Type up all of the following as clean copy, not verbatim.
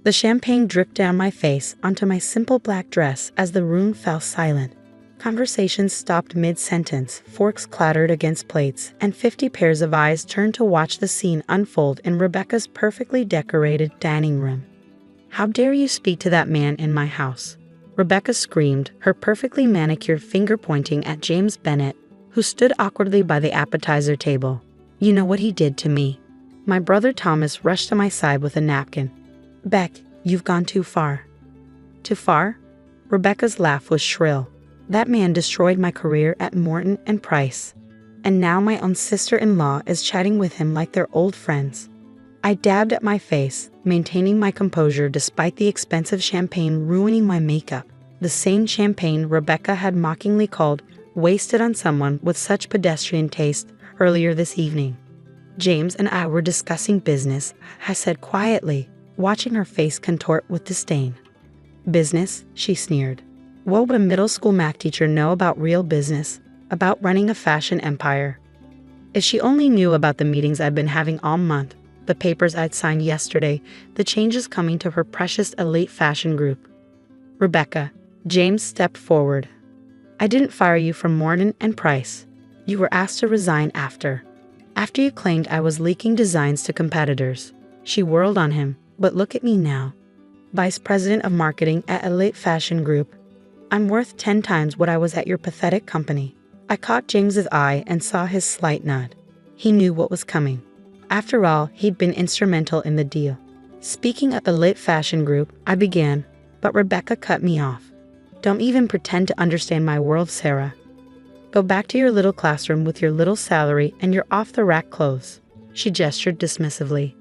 The champagne dripped down my face onto my simple black dress as the room fell silent. Conversations stopped mid-sentence, forks clattered against plates, and 50 pairs of eyes turned to watch the scene unfold in Rebecca's perfectly decorated dining room. "How dare you speak to that man in my house?" Rebecca screamed, her perfectly manicured finger pointing at James Bennett, who stood awkwardly by the appetizer table. "You know what he did to me." My brother Thomas rushed to my side with a napkin. "Beck, you've gone too far." "Too far?" Rebecca's laugh was shrill. "That man destroyed my career at Morton and Price. And now my own sister-in-law is chatting with him like they're old friends." I dabbed at my face, maintaining my composure despite the expensive champagne ruining my makeup. The same champagne Rebecca had mockingly called wasted on someone with such pedestrian taste earlier this evening. "James and I were discussing business," I said quietly, watching her face contort with disdain. "Business?" she sneered. "What would a middle school math teacher know about real business, about running a fashion empire?" If she only knew about the meetings I'd been having all month, the papers I'd signed yesterday, the changes coming to her precious elite fashion group. "Rebecca," James stepped forward. "I didn't fire you from Morton and Price. You were asked to resign after you claimed I was leaking designs to competitors." She whirled on him. "But look at me now. Vice President of Marketing at Elite Fashion Group. I'm worth 10 times what I was at your pathetic company." I caught James's eye and saw his slight nod. He knew what was coming. After all, he'd been instrumental in the deal. "Speaking at the Elite Fashion Group," I began, but Rebecca cut me off. "Don't even pretend to understand my world, Sarah. Go back to your little classroom with your little salary and your off-the-rack clothes." She gestured dismissively.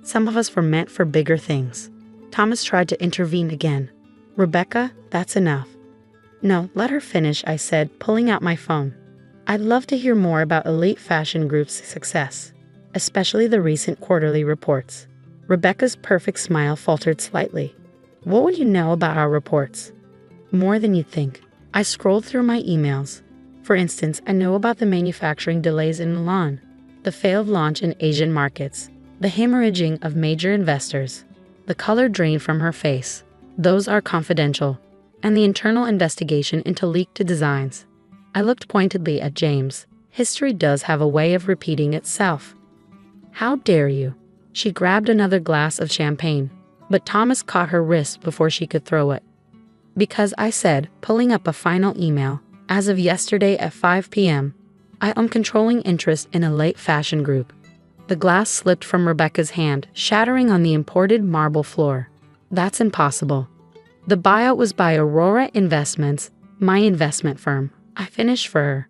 "Some of us were meant for bigger things." Thomas tried to intervene again. "Rebecca, that's enough." "No, let her finish," I said, pulling out my phone. "I'd love to hear more about Elite Fashion Group's success, especially the recent quarterly reports." Rebecca's perfect smile faltered slightly. "What would you know about our reports?" "More than you think." I scrolled through my emails. For instance, I know about the manufacturing delays in Milan, the failed launch in Asian markets, the hemorrhaging of major investors, the color drained from her face. Those are confidential. And the internal investigation into leaked designs. I looked pointedly at James. History does have a way of repeating itself. "How dare you?" She grabbed another glass of champagne, but Thomas caught her wrist before she could throw it. "Because," I said, pulling up a final email, "as of yesterday at 5 p.m., I am controlling interest in a late fashion group." The glass slipped from Rebecca's hand, shattering on the imported marble floor. "That's impossible. The buyout was by Aurora Investments, my investment firm," I finished for her.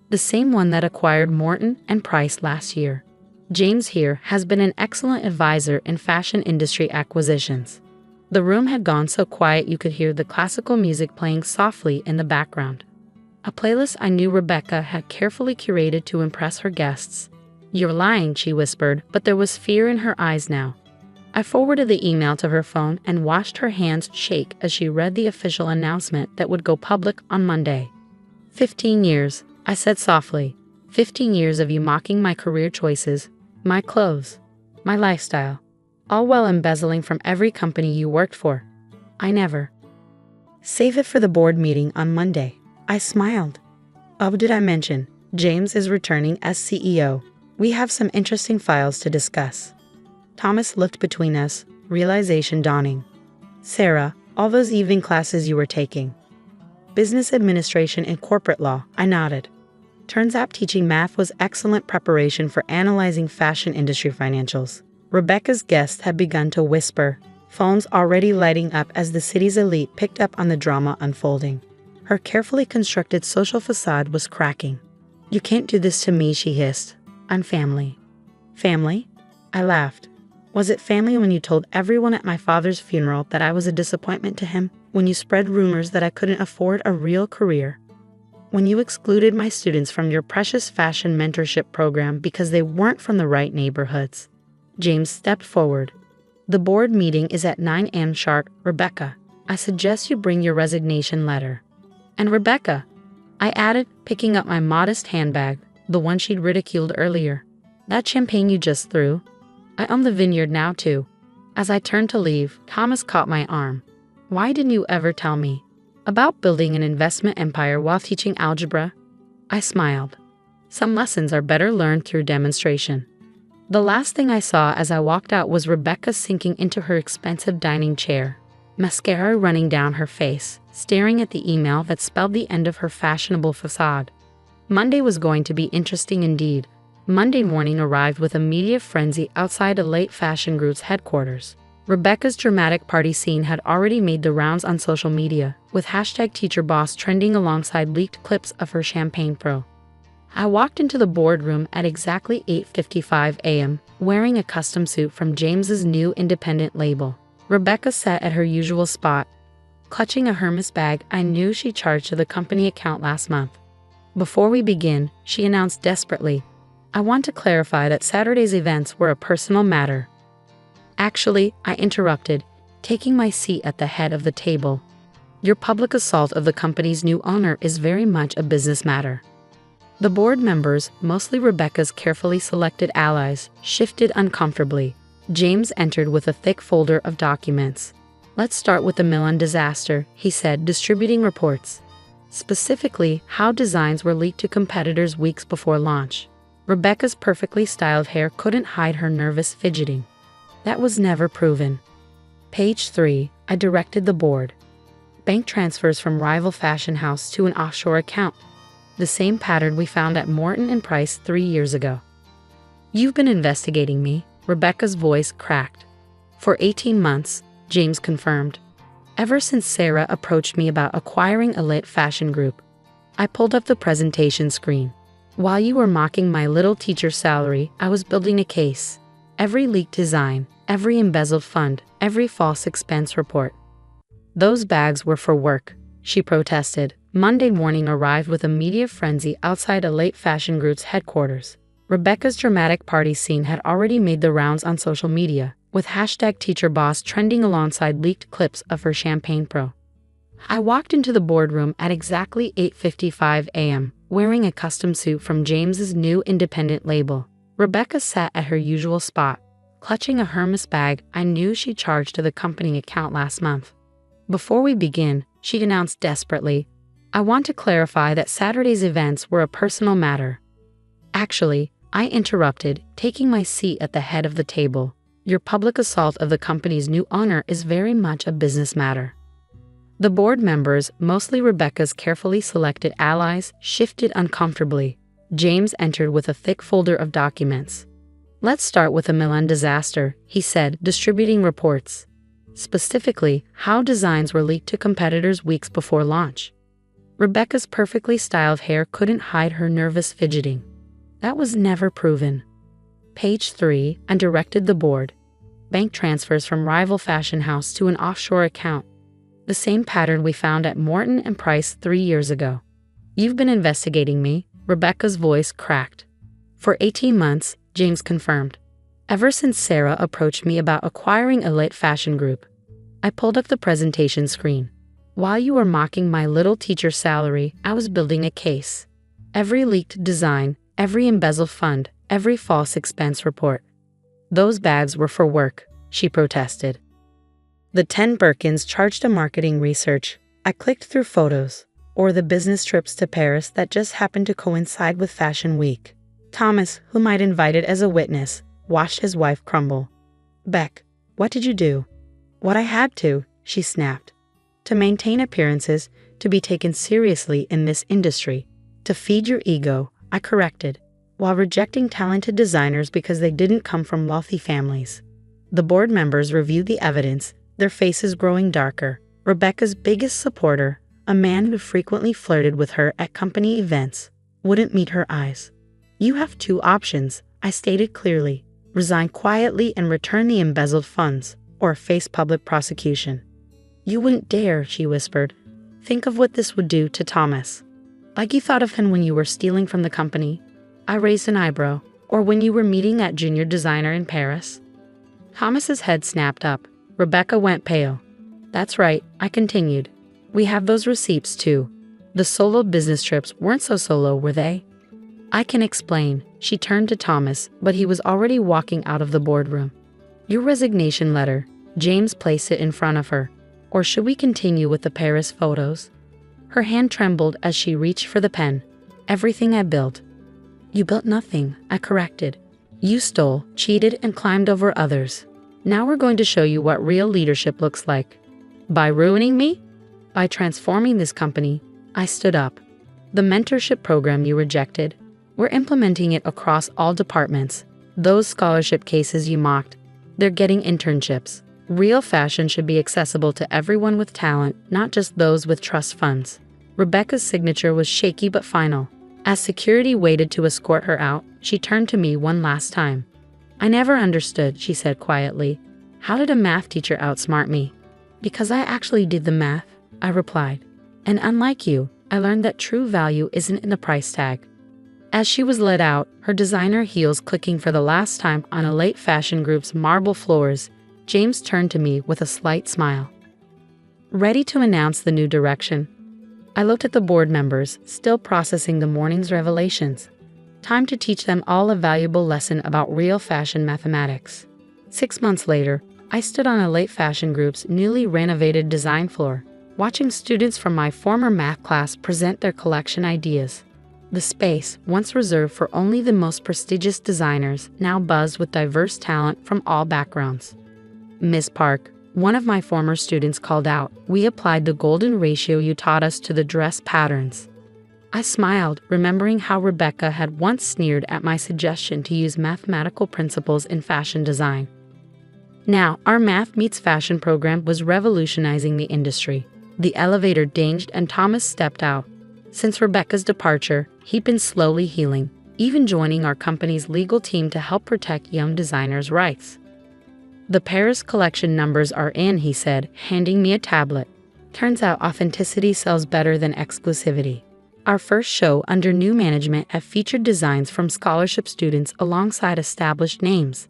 "The same one that acquired Morton and Price last year. James here has been an excellent advisor in fashion industry acquisitions." The room had gone so quiet you could hear the classical music playing softly in the background. A playlist I knew Rebecca had carefully curated to impress her guests. "You're lying," she whispered, but there was fear in her eyes now. I forwarded the email to her phone and watched her hands shake as she read the official announcement that would go public on Monday. 15 years, I said softly. 15 years of you mocking my career choices, my clothes, my lifestyle, all while embezzling from every company you worked for. I never." "Save it for the board meeting on Monday." I smiled. "Oh, did I mention? James is returning as CEO. We have some interesting files to discuss." Thomas looked between us, realization dawning. "Sarah, all those evening classes you were taking. Business administration and corporate law," I nodded. Turns out teaching math was excellent preparation for analyzing fashion industry financials. Rebecca's guests had begun to whisper, phones already lighting up as the city's elite picked up on the drama unfolding. Her carefully constructed social facade was cracking. "You can't do this to me," she hissed. "I'm family." "Family?" I laughed. "Was it family when you told everyone at my father's funeral that I was a disappointment to him? When you spread rumors that I couldn't afford a real career? When you excluded my students from your precious fashion mentorship program because they weren't from the right neighborhoods?" James stepped forward. "The board meeting is at 9 a.m. sharp, Rebecca. I suggest you bring your resignation letter." "And Rebecca," I added, picking up my modest handbag, the one she'd ridiculed earlier. "That champagne you just threw? I own the vineyard now, too." As I turned to leave, Thomas caught my arm. "Why didn't you ever tell me about building an investment empire while teaching algebra?" I smiled. Some lessons are better learned through demonstration. The last thing I saw as I walked out was Rebecca sinking into her expensive dining chair, mascara running down her face, staring at the email that spelled the end of her fashionable facade. Monday was going to be interesting indeed. Monday morning arrived with a media frenzy outside a late fashion group's headquarters. Rebecca's dramatic party scene had already made the rounds on social media, with #TeacherBoss trending alongside leaked clips of her champagne pro. I walked into the boardroom at exactly 8:55 a.m., wearing a custom suit from James's new independent label. Rebecca sat at her usual spot, clutching a Hermes bag I knew she charged to the company account last month. Before we begin, she announced desperately, "I want to clarify that Saturday's events were a personal matter." "Actually," I interrupted, taking my seat at the head of the table, "your public assault of the company's new owner is very much a business matter." The board members, mostly Rebecca's carefully selected allies, shifted uncomfortably. James entered with a thick folder of documents. "Let's start with the Milan disaster," he said, distributing reports. Specifically, how designs were leaked to competitors weeks before launch. Rebecca's perfectly styled hair couldn't hide her nervous fidgeting. "That was never proven." Page 3, I directed the board. "Bank transfers from rival fashion house to an offshore account. The same pattern we found at Morton & Price 3 years ago." "You've been investigating me," Rebecca's voice cracked. "For 18 months, James confirmed. "Ever since Sarah approached me about acquiring a lit fashion group." I pulled up the presentation screen. "While you were mocking my little teacher salary, I was building a case. Every leaked design, every embezzled fund, every false expense report." "Those bags were for work," she protested. Monday morning arrived with a media frenzy outside a late fashion group's headquarters. Rebecca's dramatic party scene had already made the rounds on social media, with #TeacherBoss trending alongside leaked clips of her champagne pro. I walked into the boardroom at exactly 8:55 a.m., wearing a custom suit from James's new independent label. Rebecca sat at her usual spot, clutching a Hermes bag I knew she charged to the company account last month. Before we begin, she announced desperately, "I want to clarify that Saturday's events were a personal matter." "Actually," I interrupted, taking my seat at the head of the table, "your public assault of the company's new owner is very much a business matter." The board members, mostly Rebecca's carefully selected allies, shifted uncomfortably. James entered with a thick folder of documents. "Let's start with the Milan disaster," he said, distributing reports. Specifically, how designs were leaked to competitors weeks before launch. Rebecca's perfectly styled hair couldn't hide her nervous fidgeting. "That was never proven." Page 3, I directed the board. "Bank transfers from rival fashion house to an offshore account. The same pattern we found at Morton & Price 3 years ago." "You've been investigating me," Rebecca's voice cracked. "For 18 months, James confirmed. Ever since Sarah approached me about acquiring a lit fashion group." I pulled up the presentation screen. "While you were mocking my little teacher salary, I was building a case. Every leaked design, every embezzled fund, every false expense report." "Those bags were for work," she protested. The 10 Birkins charged to marketing research. I clicked through photos, or the business trips to Paris that just happened to coincide with Fashion Week. Thomas, whom I'd invited as a witness, watched his wife crumble. "Beck, what did you do?" "What I had to," she snapped. "To maintain appearances, to be taken seriously in this industry. To feed your ego," I corrected, "while rejecting talented designers because they didn't come from wealthy families." The board members reviewed the evidence, their faces growing darker. Rebecca's biggest supporter, a man who frequently flirted with her at company events, wouldn't meet her eyes. "You have 2 options," I stated clearly. "Resign quietly and return the embezzled funds, or face public prosecution." "You wouldn't dare," she whispered. "Think of what this would do to Thomas." "Like you thought of him when you were stealing from the company?" I raised an eyebrow. "Or when you were meeting that junior designer in Paris?" Thomas's head snapped up. Rebecca went pale. "That's right," I continued. "We have those receipts too. The solo business trips weren't so solo, were they?" "I can explain." She turned to Thomas, but he was already walking out of the boardroom. Your resignation letter. James placed it in front of her. Or should we continue with the Paris photos? Her hand trembled as she reached for the pen. Everything I built. You built nothing, I corrected. You stole, cheated, and climbed over others. Now we're going to show you what real leadership looks like. By ruining me? By transforming this company. I stood up. The mentorship program you rejected, we're implementing it across all departments. Those scholarship cases you mocked, they're getting internships. Real fashion should be accessible to everyone with talent, not just those with trust funds. Rebecca's signature was shaky but final. As security waited to escort her out, she turned to me one last time. I never understood, she said quietly. How did a math teacher outsmart me? Because I actually did the math, I replied. And unlike you, I learned that true value isn't in the price tag. As she was led out, her designer heels clicking for the last time on a late fashion group's marble floors, James turned to me with a slight smile. Ready to announce the new direction? I looked at the board members, still processing the morning's revelations. Time to teach them all a valuable lesson about real fashion mathematics. 6 months later, I stood on a late fashion group's newly renovated design floor, watching students from my former math class present their collection ideas. The space, once reserved for only the most prestigious designers, now buzzed with diverse talent from all backgrounds. Miss Park, one of my former students, called out, "We applied the golden ratio you taught us to the dress patterns." I smiled, remembering how Rebecca had once sneered at my suggestion to use mathematical principles in fashion design. Now, our Math Meets Fashion program was revolutionizing the industry. The elevator dinged and Thomas stepped out. Since Rebecca's departure, he'd been slowly healing, even joining our company's legal team to help protect young designers' rights. The Paris collection numbers are in, he said, handing me a tablet. Turns out authenticity sells better than exclusivity. Our first show under new management had featured designs from scholarship students alongside established names.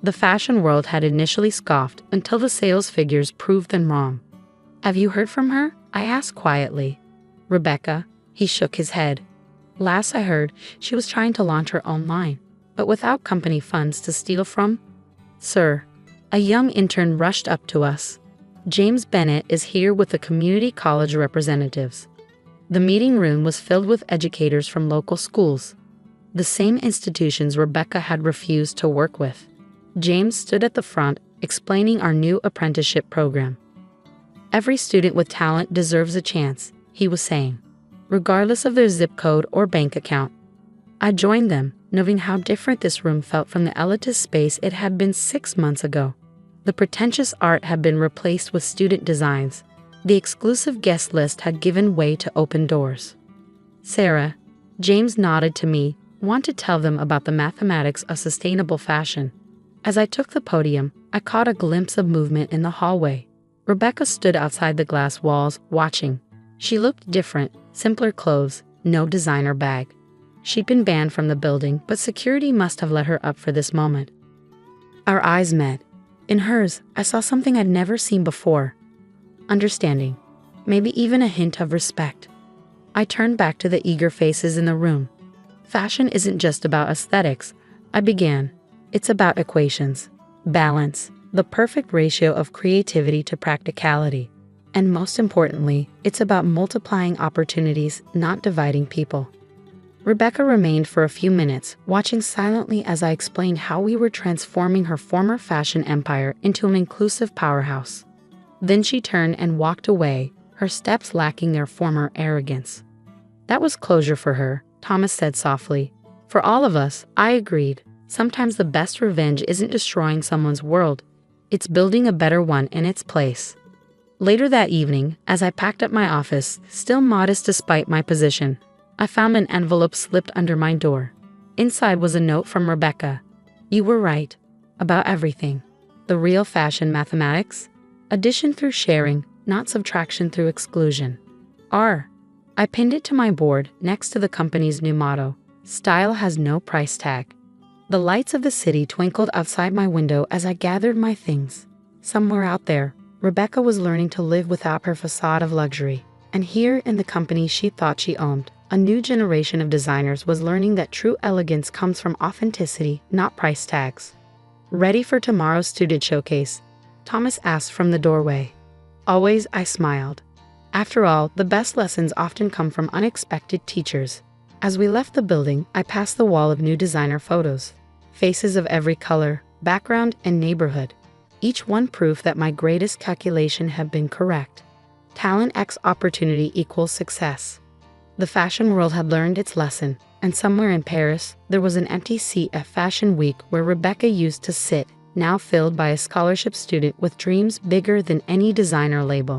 The fashion world had initially scoffed until the sales figures proved them wrong. Have you heard from her? I asked quietly. Rebecca? He shook his head. Last I heard, she was trying to launch her own line, but without company funds to steal from. Sir, a young intern rushed up to us. James Bennett is here with the community college representatives. The meeting room was filled with educators from local schools, the same institutions Rebecca had refused to work with. James stood at the front, explaining our new apprenticeship program. Every student with talent deserves a chance, he was saying, regardless of their zip code or bank account. I joined them, knowing how different this room felt from the elitist space it had been 6 months ago. The pretentious art had been replaced with student designs. The exclusive guest list had given way to open doors. Sarah, James nodded to me, want to tell them about the mathematics of sustainable fashion. As I took the podium, I caught a glimpse of movement in the hallway. Rebecca stood outside the glass walls, watching. She looked different, simpler clothes, no designer bag. She'd been banned from the building, but security must have let her up for this moment. Our eyes met. In hers, I saw something I'd never seen before. Understanding, maybe even a hint of respect. I turned back to the eager faces in the room. Fashion isn't just about aesthetics, I began. It's about equations, balance, the perfect ratio of creativity to practicality. And most importantly, it's about multiplying opportunities, not dividing people. Rebecca remained for a few minutes, watching silently as I explained how we were transforming her former fashion empire into an inclusive powerhouse. Then she turned and walked away, her steps lacking their former arrogance. That was closure for her, Thomas said softly. For all of us, I agreed. Sometimes the best revenge isn't destroying someone's world, it's building a better one in its place. Later that evening, as I packed up my office, still modest despite my position, I found an envelope slipped under my door. Inside was a note from Rebecca. You were right. About everything. The real fashion mathematics. Addition through sharing, not subtraction through exclusion. I pinned it to my board next to the company's new motto. Style has no price tag. The lights of the city twinkled outside my window as I gathered my things. Somewhere out there, Rebecca was learning to live without her facade of luxury. And here in the company she thought she owned, a new generation of designers was learning that true elegance comes from authenticity, not price tags. Ready for tomorrow's student showcase? Thomas asked from the doorway. Always, I smiled. After all, the best lessons often come from unexpected teachers. As we left the building, I passed the wall of new designer photos. Faces of every color, background, and neighborhood. Each one proof that my greatest calculation had been correct. Talent x opportunity equals success. The fashion world had learned its lesson, and somewhere in Paris, there was an empty seat at Fashion Week where Rebecca used to sit, now filled by a scholarship student with dreams bigger than any designer label.